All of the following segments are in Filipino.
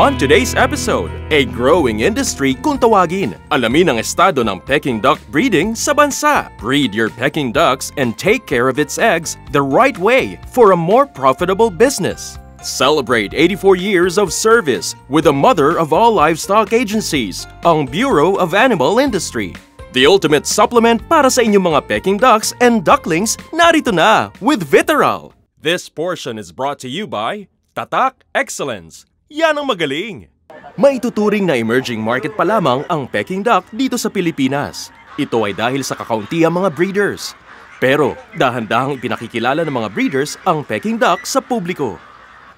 On today's episode, a growing industry kung tawagin. Alamin ang estado ng Peking duck breeding sa bansa. Breed your Peking ducks and take care of its eggs the right way for a more profitable business. Celebrate 84 years of service with the mother of all livestock agencies, ang Bureau of Animal Industry. The ultimate supplement para sa inyong mga Peking ducks and ducklings narito na with Viteral. This portion is brought to you by Tatak Excellence. Yan ang magaling! Maituturing na emerging market pa lamang ang Peking duck dito sa Pilipinas. Ito ay dahil sa kakaunti ang mga breeders. Pero dahan-dahang ipinakikilala ng mga breeders ang Peking duck sa publiko.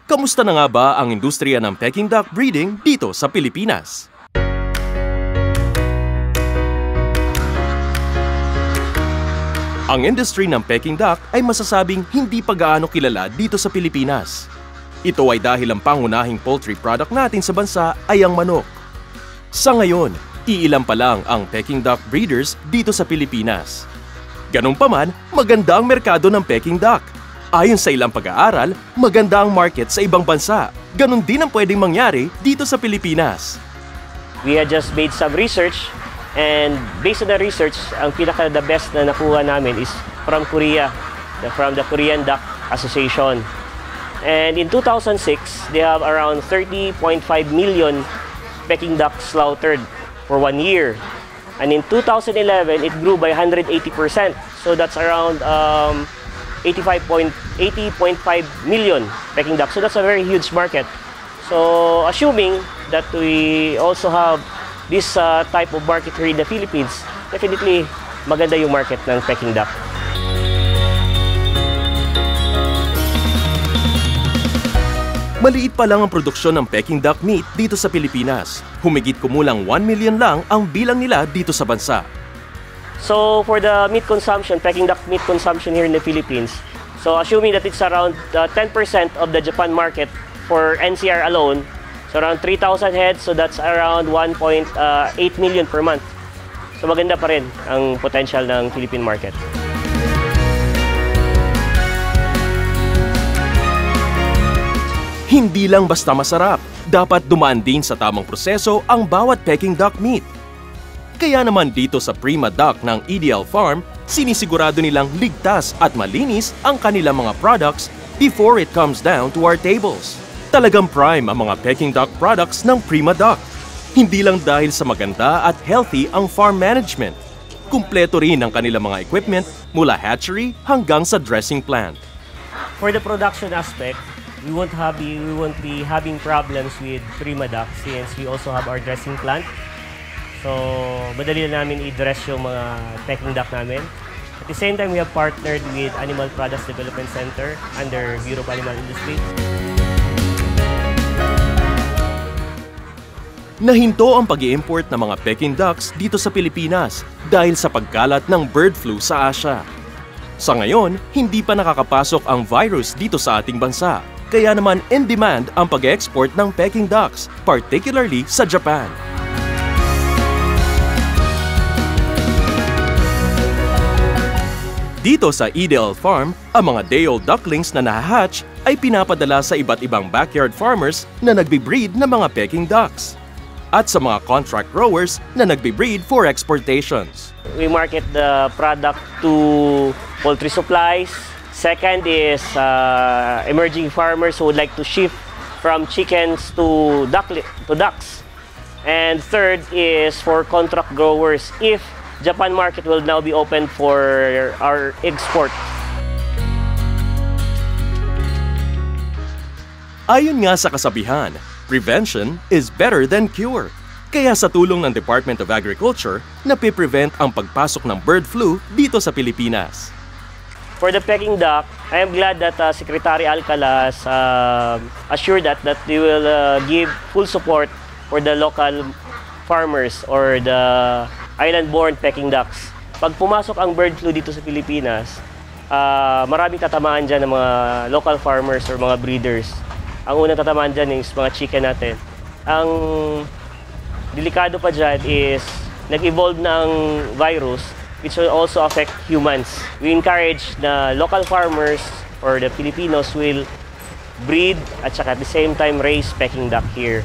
Kamusta na nga ba ang industriya ng Peking duck breeding dito sa Pilipinas? Ang industry ng Peking duck ay masasabing hindi pa gaano kilala dito sa Pilipinas. Ito ay dahil ang pangunahing poultry product natin sa bansa ay ang manok. Sa ngayon, iilan pa lang ang Peking duck breeders dito sa Pilipinas. Ganun pa man, maganda ang merkado ng Peking duck. Ayon sa ilang pag-aaral, maganda ang market sa ibang bansa. Ganun din ang pwedeng mangyari dito sa Pilipinas. We had just made some research and based on the research, ang pinaka-the best na nakuha namin is from Korea, from the Korean Duck Association. And in 2006, they have around 30.5 million Peking ducks slaughtered for 1 year. And in 2011, it grew by 180%. So that's around 80.5 million Peking ducks. So that's a very huge market. So assuming that we also have this type of market here in the Philippines, definitely maganda yung market ng Peking duck. Maliit pa lang ang produksyon ng Peking duck meat dito sa Pilipinas. Humigit kumulang 1 million lang ang bilang nila dito sa bansa. So for the meat consumption, Peking duck meat consumption here in the Philippines, so assuming that it's around 10% of the Japan market for NCR alone, so around 3,000 heads, so that's around 1.8 million per month. So maganda pa rin ang potential ng Philippine market. Hindi lang basta masarap, dapat dumaan din sa tamang proseso ang bawat Peking duck meat. Kaya naman dito sa Prima Duck ng EDL Farm, sinisigurado nilang ligtas at malinis ang kanilang mga products before it comes down to our tables. Talagang prime ang mga Peking duck products ng Prima Duck. Hindi lang dahil sa maganda at healthy ang farm management. Kumpleto rin ang kanilang mga equipment mula hatchery hanggang sa dressing plant. For the production aspect, we won't be having problems with Prima Duck since we also have our dressing plant. So, madali na namin i-dress yung mga Peking duck namin. At the same time, we have partnered with Animal Products Development Center under Bureau of Animal Industry. Nahinto ang pag-i-import ng mga Peking ducks dito sa Pilipinas dahil sa pagkalat ng bird flu sa Asia. Sa ngayon, hindi pa nakakapasok ang virus dito sa ating bansa. Kaya naman in demand ang pag-export ng Peking ducks, particularly sa Japan. Dito sa EDL Farm, ang mga day-old ducklings na nahahatch ay pinapadala sa iba't ibang backyard farmers na nagbe-breed ng mga Peking ducks at sa mga contract growers na nagbe-breed for exportations. We market the product to poultry supplies. Second is emerging farmers who would like to shift from chickens to ducks. And third is for contract growers if Japan market will now be open for our export. Ayon nga sa kasabihan, prevention is better than cure. Kaya sa tulong ng Department of Agriculture, napiprevent ang pagpasok ng bird flu dito sa Pilipinas. For the Peking duck, I am glad that Secretary Alcala has assured that they will give full support for the local farmers or the island-born Peking ducks. Pag pumasok ang bird flu dito sa Pilipinas, maraming tatamaan dyan ng mga local farmers or mga breeders. Ang unang tatamaan dyan is mga chicken natin. Ang delikado pa dyan is nag-evolve ng virus which will also affect humans. We encourage the local farmers or the Filipinos will breed at saka at the same time raise Peking duck here